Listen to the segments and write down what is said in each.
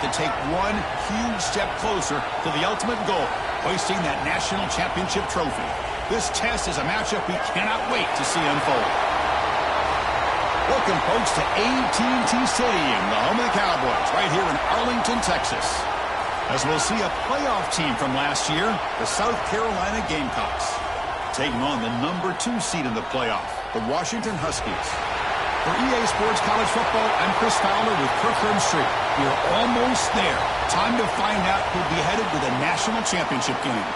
to take one huge step closer to the ultimate goal, hoisting that national championship trophy. This test is a matchup we cannot wait to see unfold. Welcome, folks, to AT&T Stadium, the home of the Cowboys, right here in Arlington, Texas. As we'll see a playoff team from last year, the South Carolina Gamecocks, taking on the #2 seed in the playoff, the Washington Huskies. For EASports College Football, I'm Chris Fowler with Kirkland Street. We are almost there. Time to find out who'll be headed to the national championship game.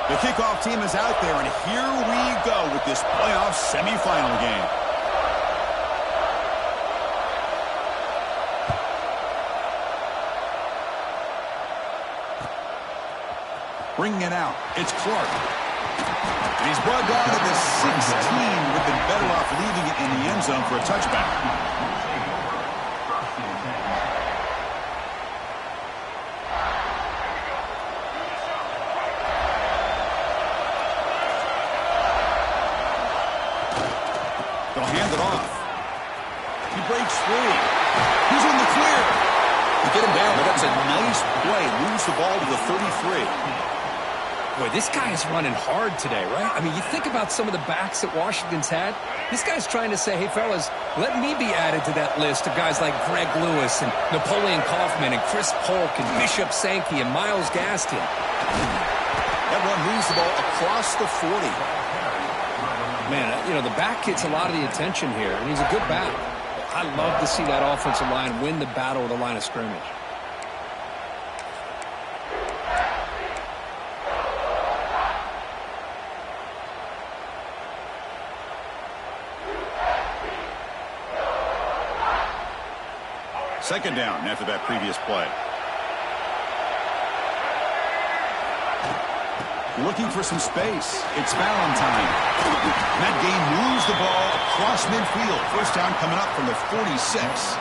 The kickoff team is out there, and here we go with this playoff semifinal game. Bringing it out, it's Clark. And he's brought down to the 16. Would have been better off leaving it in the end zone for a touchback. They'll hand it off. He breaks free. He's in the clear. You get him down, but that's a nice play. Moves the ball to the 33. Boy, this guy is running hard today, right? I mean, you think about some of the backs that Washington's had. This guy's trying to say, hey, fellas, let me be added to that list of guys like Greg Lewis and Napoleon Kaufman and Chris Polk and Bishop Sankey and Miles Gaskin. That one moves the ball across the 40. Man, you know, the back gets a lot of the attention here, and he's a good back. I love to see that offensive line win the battle of the line of scrimmage. Second down after that previous play. Looking for some space. It's Valentine. That game moves the ball across midfield. First down coming up from the 46.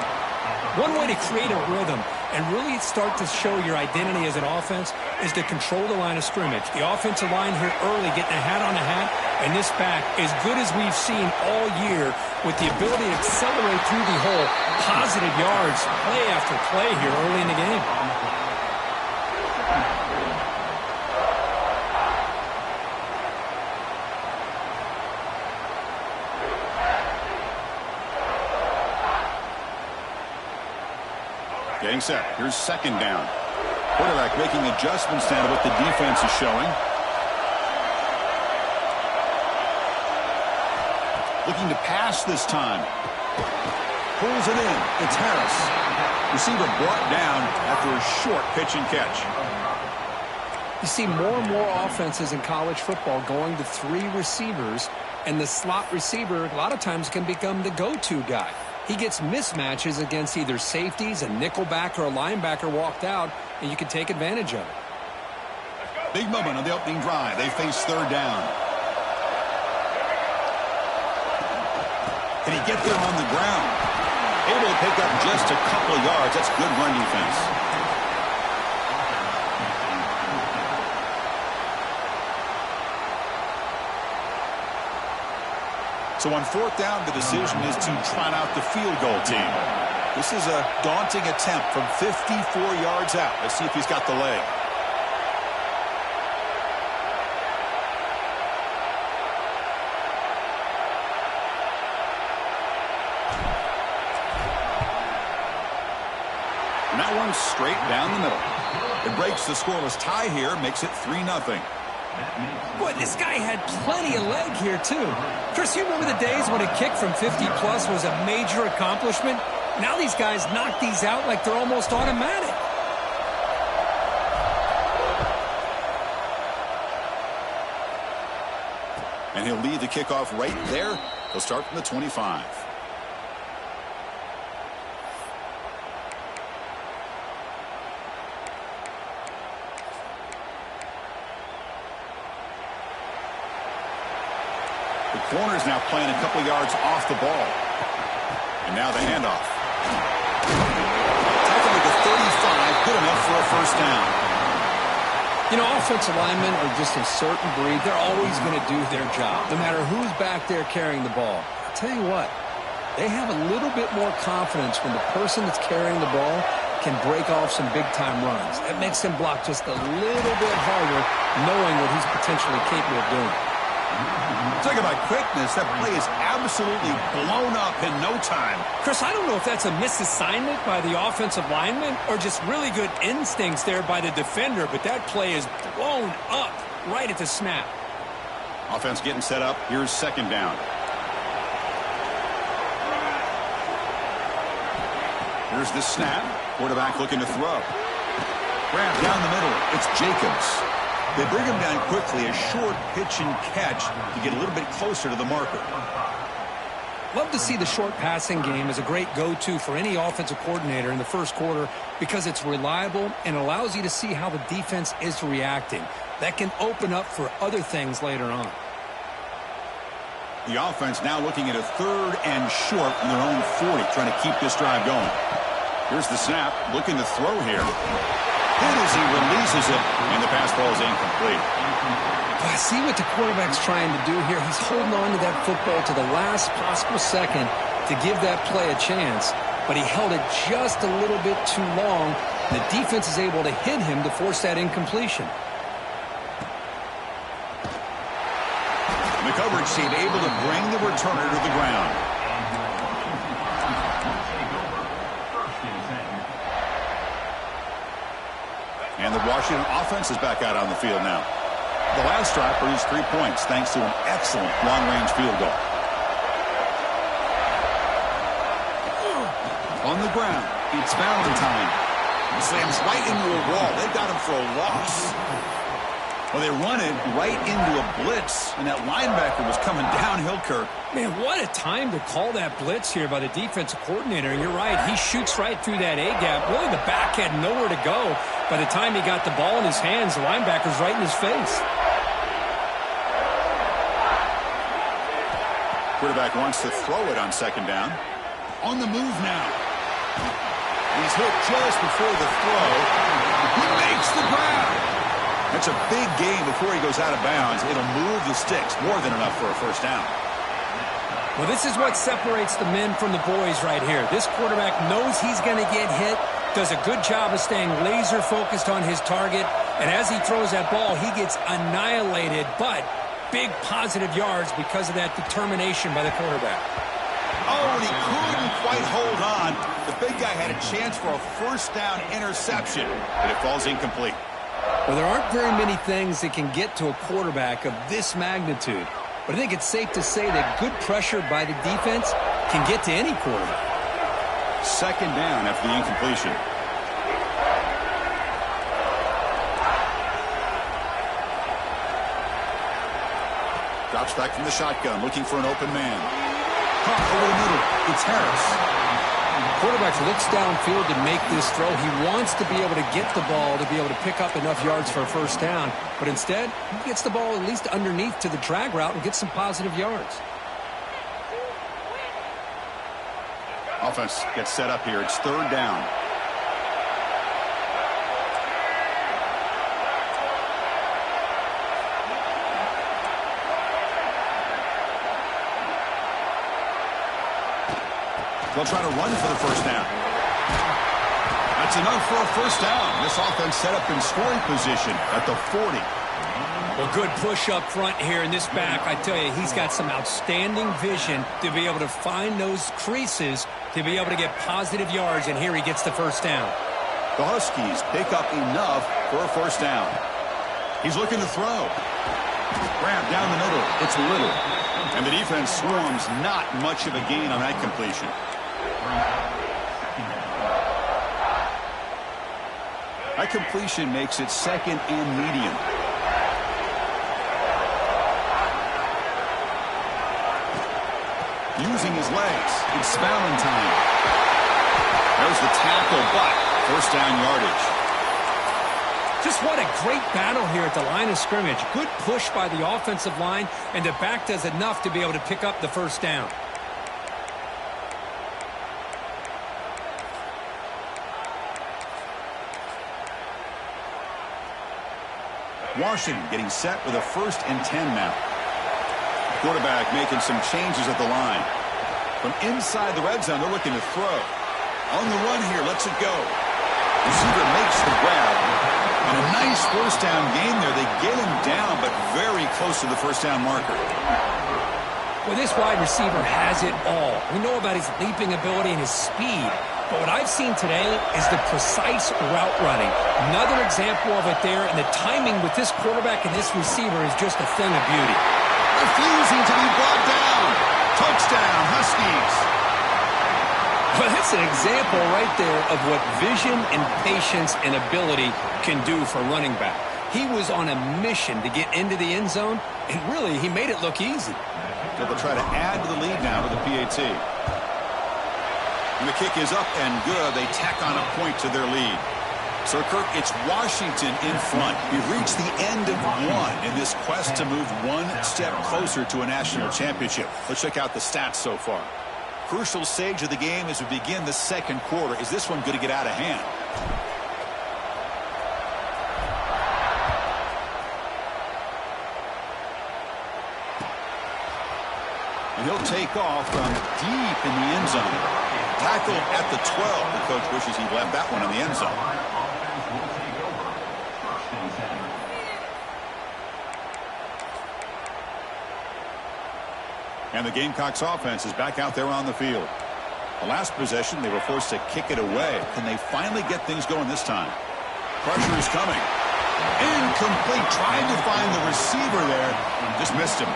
One way to create a rhythm and really start to show your identity as an offense is to control the line of scrimmage. The offensive line here early getting a hat on a hat, and this back, as good as we've seen all year, with the ability to accelerate through the hole, positive yards, play after play here early in the game. Getting set. Here's second down. Quarterback making adjustments now to what the defense is showing. Looking to pass this time. Pulls it in. It's Harris. Receiver brought down after a short pitch and catch. You see more and more offenses in college football going to 3 receivers, and the slot receiver a lot of times can become the go-to guy. He gets mismatches against either safeties, a nickelback, or a linebacker walked out, and you can take advantage of it. Big moment on the opening drive. They face third down. Can he get there on the ground? Able to pick up just a couple of yards. That's good run defense. So on fourth down, the decision is to trot out the field goal team. This is a daunting attempt from 54 yards out. Let's see if he's got the leg. And that one's straight down the middle. It breaks the scoreless tie here, makes it 3-0. Boy, this guy had plenty of leg here, too. Chris, you remember the days when a kick from 50-plus was a major accomplishment? Now these guys knock these out like they're almost automatic. And he'll lead the kickoff right there. He'll start from the 25. corner's now playing a couple yards off the ball. And now the handoff. Tackle at the 35, good enough for a first down. You know, offensive linemen are just a certain breed. They're always going to do their job, no matter who's back there carrying the ball. I'll tell you what, they have a little bit more confidence when the person that's carrying the ball can break off some big-time runs. That makes him block just a little bit harder, knowing what he's potentially capable of doing. Talk about quickness. That play is absolutely blown up in no time. Chris, I don't know if that's a misassignment by the offensive lineman or just really good instincts there by the defender, but that play is blown up right at the snap. Offense getting set up. Here's second down. Here's the snap. Quarterback looking to throw. Grab down the middle. It's Jacobs. They bring him down quickly, a short pitch and catch to get a little bit closer to the marker. Love to see the short passing game as a great go-to for any offensive coordinator in the first quarter because it's reliable and allows you to see how the defense is reacting. That can open up for other things later on. The offense now looking at a third and short from their own 40, trying to keep this drive going. Here's the snap, looking to throw here. Hit as he releases it, and the pass ball is incomplete. I see what the quarterback's trying to do here. He's holding on to that football to the last possible second to give that play a chance, but he held it just a little bit too long. The defense is able to hit him to force that incompletion. The coverage team able to bring the returner to the ground. And the Washington offense is back out on the field now. The last drive produced 3 points thanks to an excellent long-range field goal. On the ground, it's Valentine. He slams right into a wall. They got him for a loss. Well, they run it right into a blitz, and that linebacker was coming downhill, Kirk. Man, what a time to call that blitz here by the defensive coordinator. And you're right, he shoots right through that A-gap. Really, the back had nowhere to go. By the time he got the ball in his hands, the linebacker's right in his face. Quarterback wants to throw it on second down. On the move now. He's hit just before the throw. He makes the grab. That's a big gain before he goes out of bounds. It'll move the sticks, more than enough for a first down. Well, this is what separates the men from the boys right here. This quarterback knows he's going to get hit, does a good job of staying laser focused on his target, and as he throws that ball, he gets annihilated, but big positive yards because of that determination by the quarterback. Oh, and he couldn't quite hold on. The big guy had a chance for a first down interception, but it falls incomplete. Well, there aren't very many things that can get to a quarterback of this magnitude. But I think it's safe to say that good pressure by the defense can get to any quarterback. Second down after the incompletion. Drops back from the shotgun, looking for an open man. Caught over the middle. It's Harris. Quarterback looks downfield to make this throw. He wants to be able to get the ball to be able to pick up enough yards for a first down. But instead, he gets the ball at least underneath to the drag route and gets some positive yards. Offense gets set up here. It's third down. They'll try to run for the first down. That's enough for a first down. This offense set up in scoring position at the 40. Well, good push up front here in this back. I tell you, he's got some outstanding vision to be able to find those creases to be able to get positive yards, and here he gets the first down. The Huskies pick up enough for a first down. He's looking to throw. Grab down the middle. It's Little. And the defense swarms, not much of a gain on that completion. That completion makes it second and medium. Using his legs, it's Valentine. There's the tackle, but first down yardage. Just what a great battle here at the line of scrimmage. Good push by the offensive line, and the back does enough to be able to pick up the first down. Washington getting set with a 1st and 10 now. Quarterback making some changes at the line. From inside the red zone, they're looking to throw. On the run here, lets it go. Receiver makes the grab. And a nice 1st down game there. They get him down, but very close to the 1st down marker. Well, this wide receiver has it all. We know about his leaping ability and his speed. But what I've seen today is the precise route running. Another example of it there, and the timing with this quarterback and this receiver is just a thing of beauty. Refusing to be brought down. Touchdown, Huskies. Well, that's an example right there of what vision and patience and ability can do for a running back. He was on a mission to get into the end zone, and really, he made it look easy. So they'll try to add to the lead now with the PAT. And the kick is up and good. They tack on a point to their lead. So, Kirk, it's Washington in front. We've reached the end of one in this quest to move one step closer to a national championship. Let's check out the stats so far. Crucial stage of the game as we begin the 2nd quarter. Is this one going to get out of hand? And he'll take off from deep in the end zone. Tackled at the 12. The coach wishes he left that one in the end zone. And the Gamecocks offense is back out there on the field. The last possession, they were forced to kick it away. Can they finally get things going this time? Pressure is coming. Incomplete. Tried to find the receiver there. Just missed him.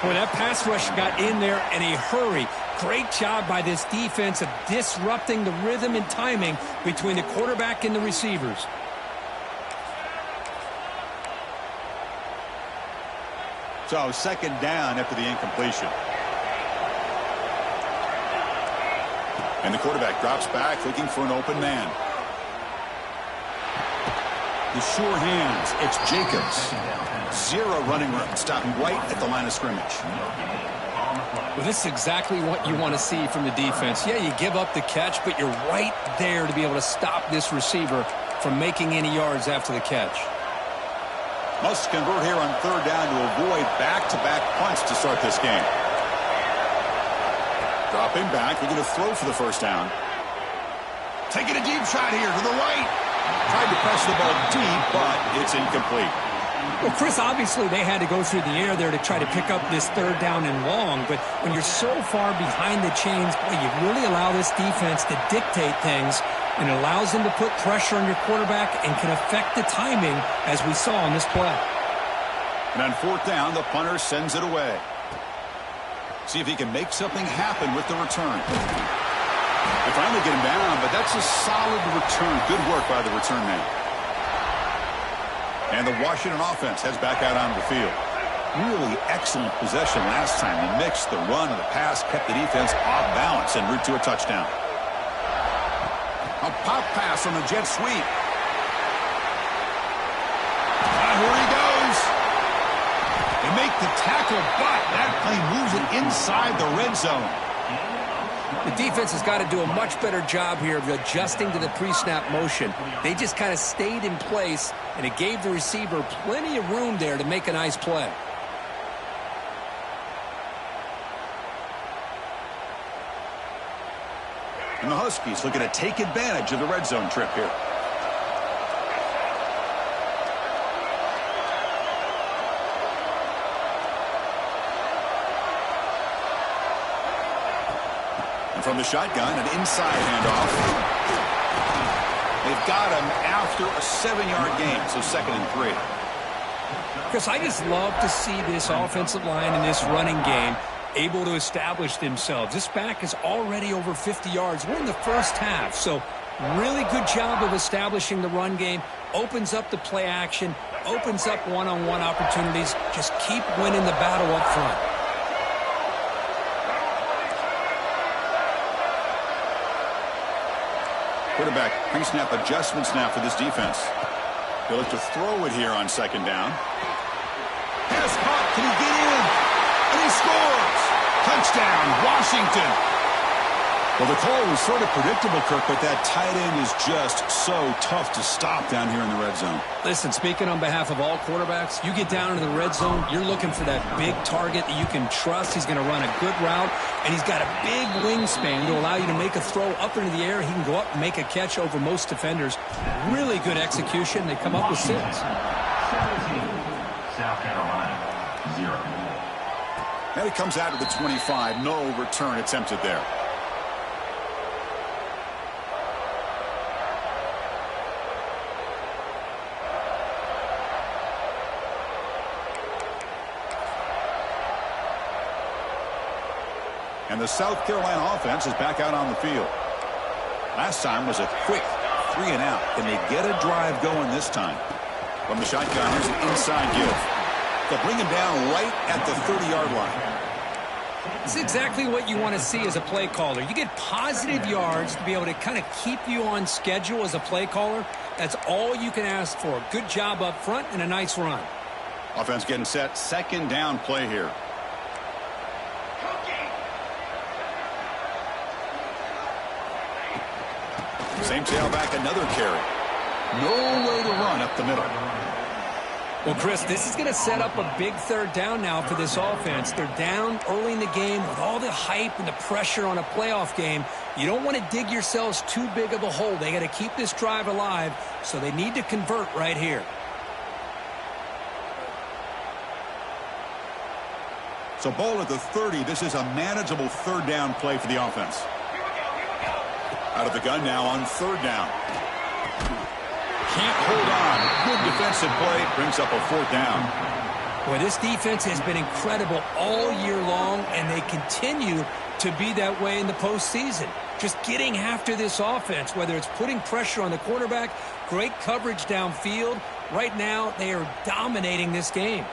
Boy, that pass rush got in there in a hurry. Great job by this defense of disrupting the rhythm and timing between the quarterback and the receivers. So 2nd down after the incompletion. And the quarterback drops back looking for an open man. The sure hands. It's Jacobs. 0 running room. Stopping right at the line of scrimmage. Well, this is exactly what you want to see from the defense. Yeah, you give up the catch, but you're right there to be able to stop this receiver from making any yards after the catch. Must convert here on 3rd down to avoid back-to-back punts to start this game. Dropping back, looking to throw for the 1st down. Taking a deep shot here to the right. Tried to press the ball deep, but it's incomplete. Well, Chris, obviously they had to go through the air there to try to pick up this 3rd down and long, but when you're so far behind the chains, boy, you really allow this defense to dictate things, and it allows them to put pressure on your quarterback and can affect the timing, as we saw on this play. And on 4th down, the punter sends it away. See if he can make something happen with the return. They finally get him down, but that's a solid return. Good work by the return man. And the Washington offense heads back out onto the field. Really excellent possession last time. The mix, the run, and the pass kept the defense off balance en route to a touchdown. A pop pass on the jet sweep. Here he goes. They make the tackle, but that play moves it inside the red zone. The defense has got to do a much better job here of adjusting to the pre-snap motion. They just kind of stayed in place, and it gave the receiver plenty of room there to make a nice play. And the Huskies looking to take advantage of the red zone trip here. From the shotgun, an inside handoff. They've got him after a 7-yard gain, so 2nd and 3. Chris, I just love to see this offensive line and this running game able to establish themselves. This back is already over 50 yards. We're in the first half, so really good job of establishing the run game. Opens up the play action, opens up one-on-one opportunities. Just keep winning the battle up front. Quarterback pre-snap adjustments now for this defense. He'll look to throw it here on second down. Has caught. Can he get in? And he scores. Touchdown, Washington. Well, the call was sort of predictable, Kirk, but that tight end is just so tough to stop down here in the red zone. Listen, speaking on behalf of all quarterbacks, you get down into the red zone, you're looking for that big target that you can trust. He's going to run a good route, and he's got a big wingspan to allow you to make a throw up into the air. He can go up and make a catch over most defenders. Really good execution. They come up with 6. 17, South Carolina, 0. And it comes out to the 25. No return attempted there. And the South Carolina offense is back out on the field. Last time was a quick 3 and out. Can they get a drive going this time? From the shotgun, here's an inside give. They'll bring him down right at the 30-yard line. It's exactly what you want to see as a play caller. You get positive yards to be able to kind of keep you on schedule as a play caller. That's all you can ask for. Good job up front and a nice run. Offense getting set. Second down play here. Same tailback, another carry. No way to run up the middle. Well, Chris, this is going to set up a big third down now for this offense. They're down early in the game with all the hype and the pressure on a playoff game. You don't want to dig yourselves too big of a hole. They got to keep this drive alive, so they need to convert right here. So ball at the 30. This is a manageable third down play for the offense. Out of the gun now on third down. Can't hold on. Good defensive play. Brings up a 4th down. Well, this defense has been incredible all year long, and they continue to be that way in the postseason. Just getting after this offense, whether it's putting pressure on the quarterback, great coverage downfield. Right now, they are dominating this game.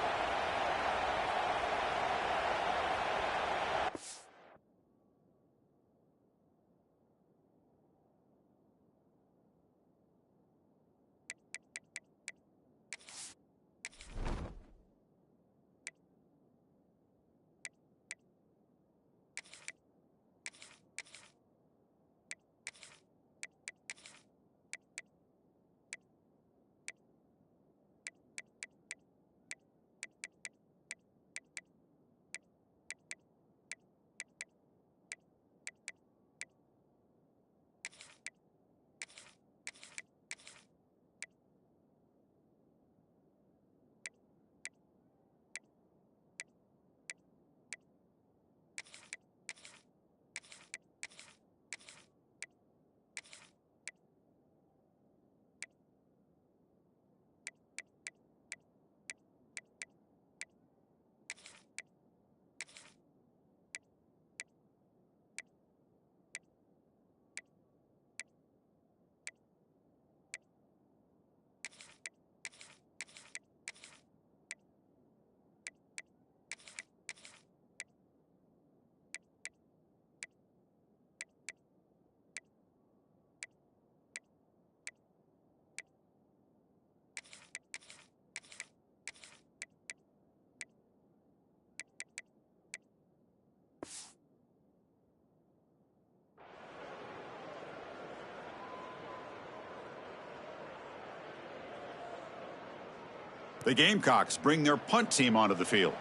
The Gamecocks bring their punt team onto the field.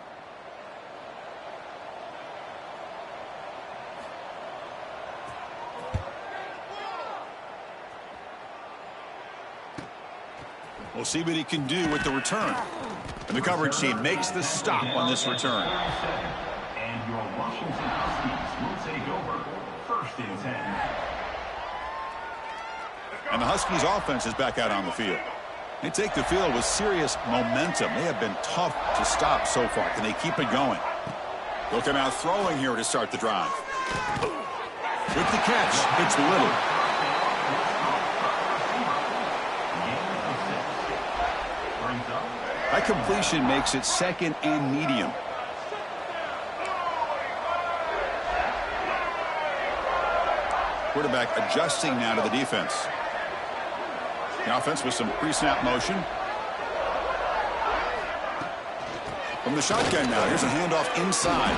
We'll see what he can do with the return. And the coverage team makes the stop on this return. And your Washington Huskies will take over 1st and 10. And the Huskies offense is back out on the field. They take the field with serious momentum. They have been tough to stop so far. Can they keep it going? Looking out throwing here to start the drive. With the catch, it's Little. That completion makes it 2nd and medium. Quarterback adjusting now to the defense. The offense with some pre-snap motion. From the shotgun now, here's a handoff inside.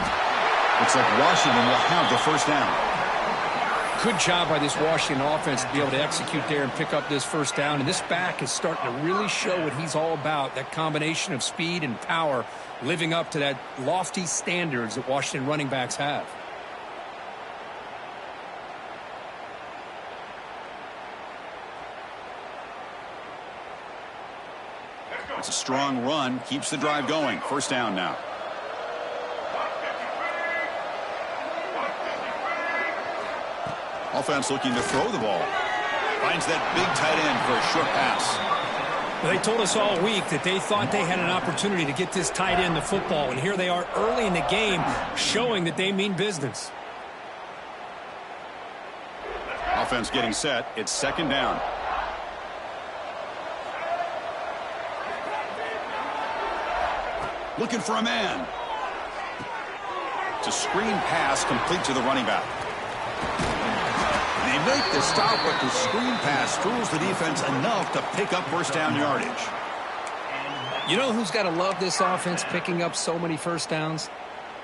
Looks like Washington will have the first down. Good job by this Washington offense to be able to execute there and pick up this first down. And this back is starting to really show what he's all about, that combination of speed and power, living up to that lofty standards that Washington running backs have. It's a strong run, keeps the drive going. First down now. Offense looking to throw the ball. Finds that big tight end for a short pass. Well, they told us all week that they thought they had an opportunity to get this tight end the football, and here they are early in the game showing that they mean business. Offense getting set. It's second down. Looking for a man. It's a screen pass complete to the running back. They make the stop, but the screen pass fools the defense enough to pick up first down yardage. You know who's got to love this offense picking up so many first downs?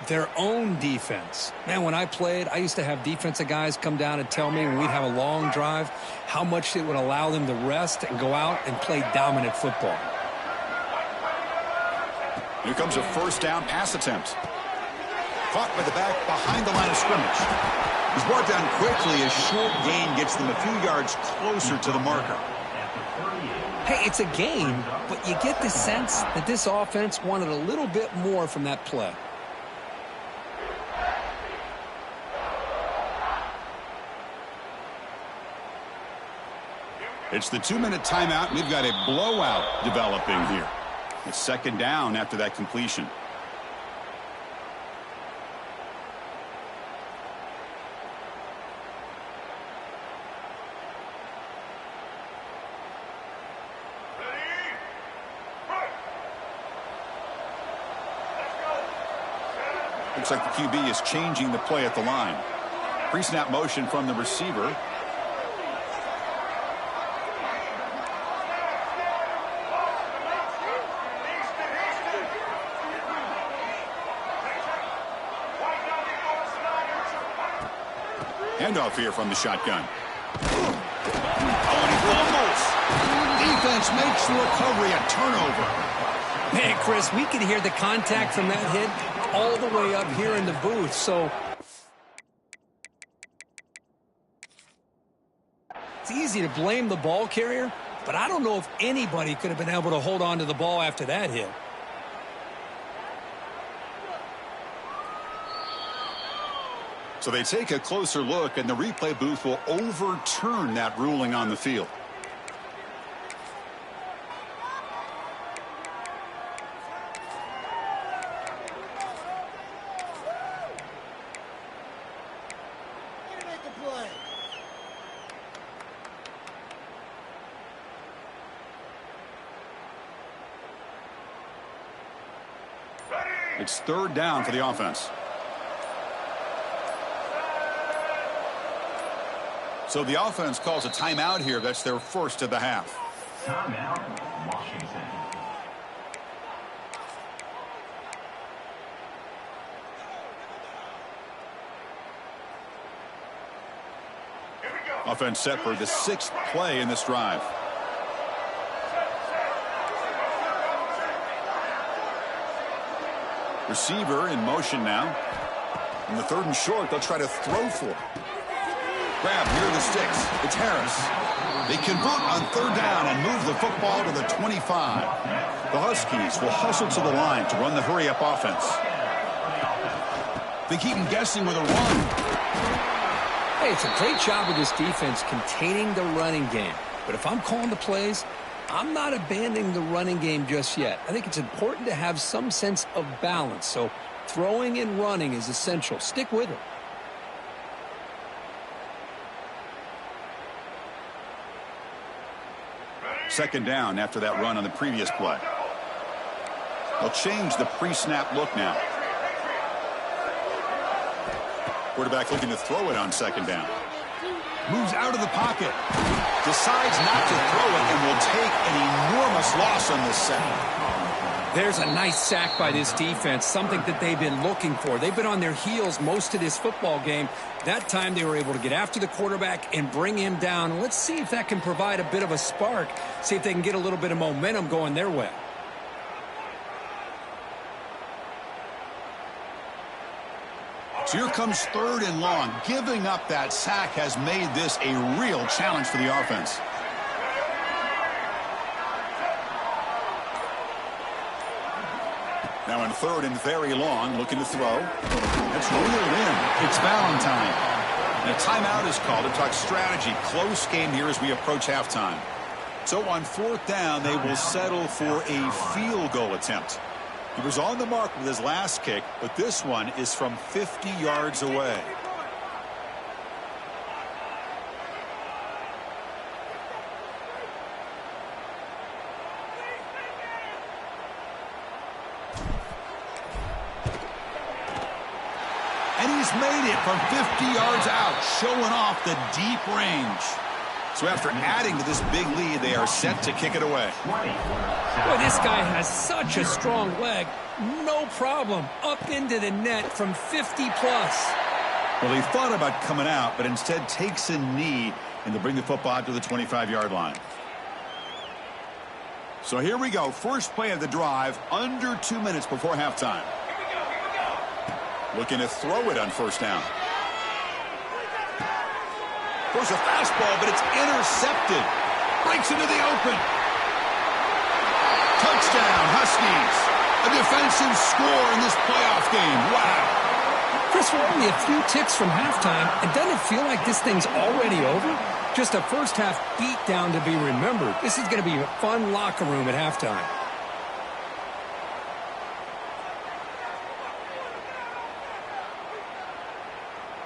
Their own defense. Man, when I played, I used to have defensive guys come down and tell me when we'd have a long drive how much it would allow them to rest and go out and play dominant football. Here comes a first down pass attempt. Caught by the back behind the line of scrimmage. He's brought down quickly. A short gain gets them a few yards closer to the marker. Hey, it's a game, but you get the sense that this offense wanted a little bit more from that play. It's the 2-minute timeout. We've got a blowout developing here. It's second down after that completion. Looks like the QB is changing the play at the line. Pre-snap motion from the receiver. Handoff here from the shotgun. Oh, and he fumbles. Defense makes the recovery a turnover. Man, Chris, we could hear the contact from that hit all the way up here in the booth. So it's easy to blame the ball carrier, but I don't know if anybody could have been able to hold on to the ball after that hit. So they take a closer look, and the replay booth will overturn that ruling on the field. It's third down for the offense. So the offense calls a timeout here. That's their first of the half. Timeout, Washington. Offense set for the 6th play in this drive. Receiver in motion now. In the 3rd and short, they'll try to throw for it. Grab near the sticks. It's Harris. They convert on 3rd down and move the football to the 25. The Huskies will hustle to the line to run the hurry-up offense. They keep them guessing with a run. Hey, it's a great job of this defense containing the running game. But if I'm calling the plays, I'm not abandoning the running game just yet. I think it's important to have some sense of balance. So throwing and running is essential. Stick with it. Second down after that run on the previous play. They'll change the pre-snap look now. Quarterback looking to throw it on second down. Moves out of the pocket. Decides not to throw it and will take an enormous loss on this set. There's a nice sack by this defense, something that they've been looking for. They've been on their heels most of this football game. That time they were able to get after the quarterback and bring him down. Let's see if that can provide a bit of a spark, see if they can get a little bit of momentum going their way. So here comes 3rd and long. Giving up that sack has made this a real challenge for the offense. Now in 3rd and very long, looking to throw. It's reeled in. It's Valentine. And a timeout is called to talk strategy. Close game here as we approach halftime. So on 4th down, they will settle for a field goal attempt. He was on the mark with his last kick, but this one is from 50 yards away. And he's made it from 50 yards out, showing off the deep range. So after adding to this big lead, they are set to kick it away. Boy, this guy has such a strong leg. No problem. Up into the net from 50-plus. Well, he thought about coming out, but instead takes a knee and to bring the football out to the 25-yard line. So here we go. First play of the drive, under 2 minutes before halftime. Looking to throw it on 1st down. Throws a fastball, but it's intercepted. Breaks into the open. Touchdown, Huskies. A defensive score in this playoff game. Wow. Chris, we're only a few ticks from halftime, and doesn't it feel like this thing's already over? Just a first-half beatdown to be remembered. This is going to be a fun locker room at halftime.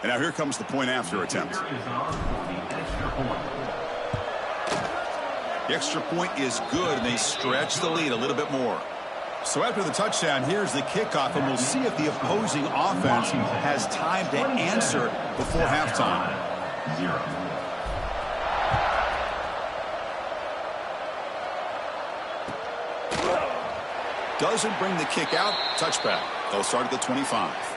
And now here comes the point-after attempt. The extra point is good, and they stretch the lead a little bit more. So after the touchdown, here's the kickoff, and we'll see if the opposing offense has time to answer before halftime. Doesn't bring the kick out. Touchback. They'll start at the 25.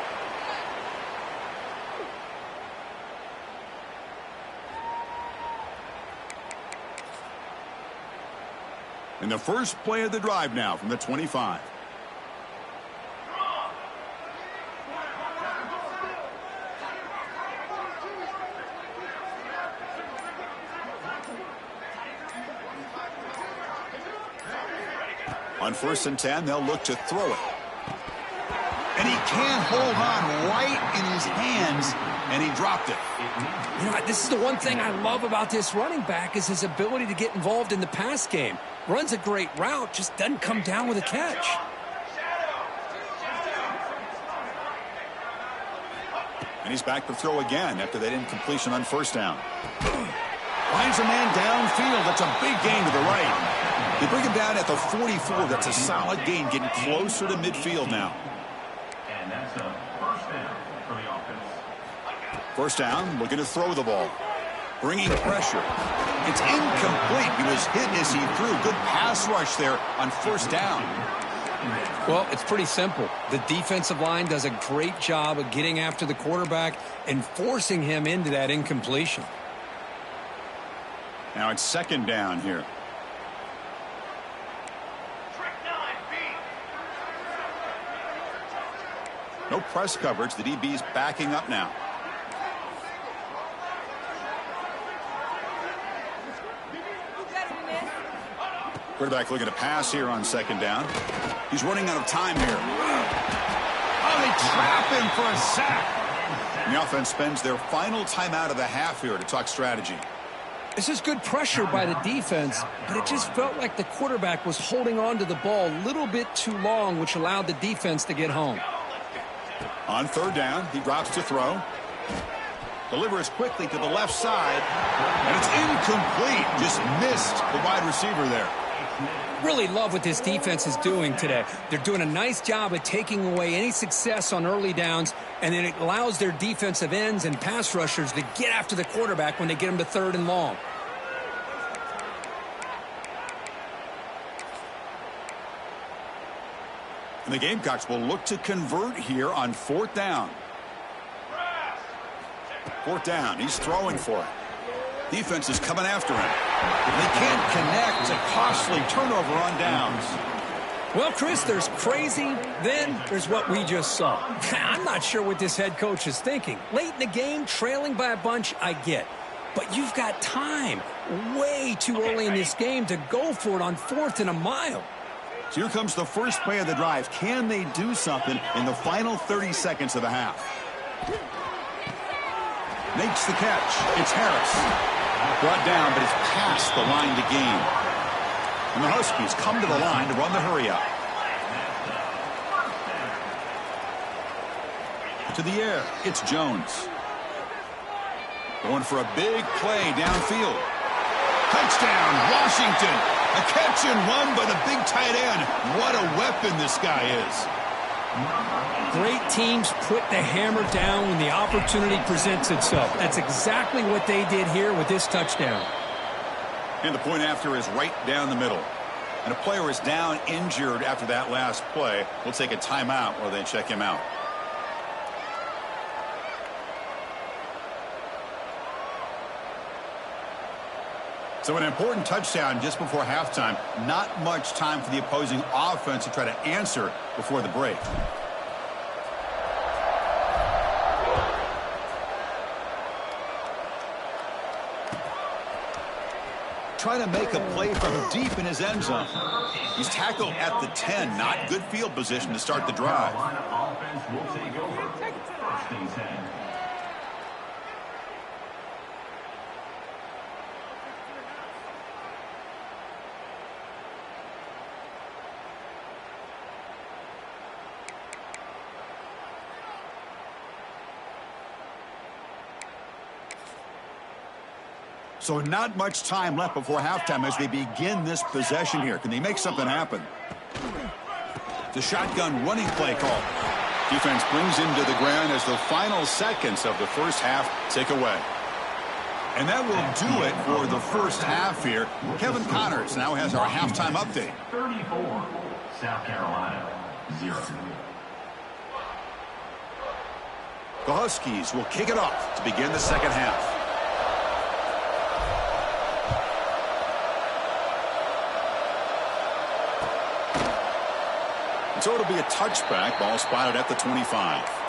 And the first play of the drive now from the 25. On 1st and 10, they'll look to throw it. And he can't hold on right in his hands, and he dropped it. You know, this is the one thing I love about this running back is his ability to get involved in the pass game. Runs a great route, just doesn't come down with a catch. And he's back to throw again after that incompletion on 1st down. Finds a man downfield. That's a big gain to the right. They bring him down at the 44. That's a solid gain, getting closer to midfield now. And that's a 1st down for the offense. 1st down, looking to throw the ball. Bringing pressure. It's incomplete. He was hit as he threw. Good pass rush there on 1st down. Well, it's pretty simple. The defensive line does a great job of getting after the quarterback and forcing him into that incompletion. Now it's 2nd down here. No press coverage. The DB's backing up now. Quarterback looking to pass here on 2nd down. He's running out of time here. Oh, they trap him for a sack. And the offense spends their final timeout of the half here to talk strategy. This is good pressure by the defense, but it just felt like the quarterback was holding on to the ball a little bit too long, which allowed the defense to get home. On 3rd down, he drops to throw. Delivers quickly to the left side, and it's incomplete. Just missed the wide receiver there. Really love what this defense is doing today. They're doing a nice job of taking away any success on early downs, and then it allows their defensive ends and pass rushers to get after the quarterback when they get him to 3rd and long. And the Gamecocks will look to convert here on 4th down. 4th down. He's throwing for it. Defense is coming after him. They can't connect. It's a costly turnover on downs. Well, Chris, there's crazy, then there's what we just saw. I'm not sure what this head coach is thinking. Late in the game, trailing by a bunch, I get. But you've got time, way too early in this game, to go for it on 4th and a mile. So here comes the first play of the drive. Can they do something in the final 30 seconds of the half? Makes the catch. It's Harris. Brought down, but it's past the line to gain. And the Huskies come to the line to run the hurry up. To the air, it's Jones. Going for a big play downfield. Touchdown, Washington. A catch and run by the big tight end. What a weapon this guy is. Great teams put the hammer down when the opportunity presents itself. That's exactly what they did here with this touchdown. And the point after is right down the middle. And a player is down injured after that last play. We'll take a timeout while they check him out. So an important touchdown just before halftime. Not much time for the opposing offense to try to answer before the break. Trying to make a play from deep in his end zone. He's tackled at the 10. Not good field position to start the drive. Offense will take over. 1st and 10. So not much time left before halftime as they begin this possession here. Can they make something happen? The shotgun running play call. Defense brings him to the ground as the final seconds of the first half tick away. And that will do it for the first half here. Kevin Connors now has our halftime update. 34, South Carolina, 0. The Huskies will kick it off to begin the second half. So it'll be a touchback. Ball spotted at the 25.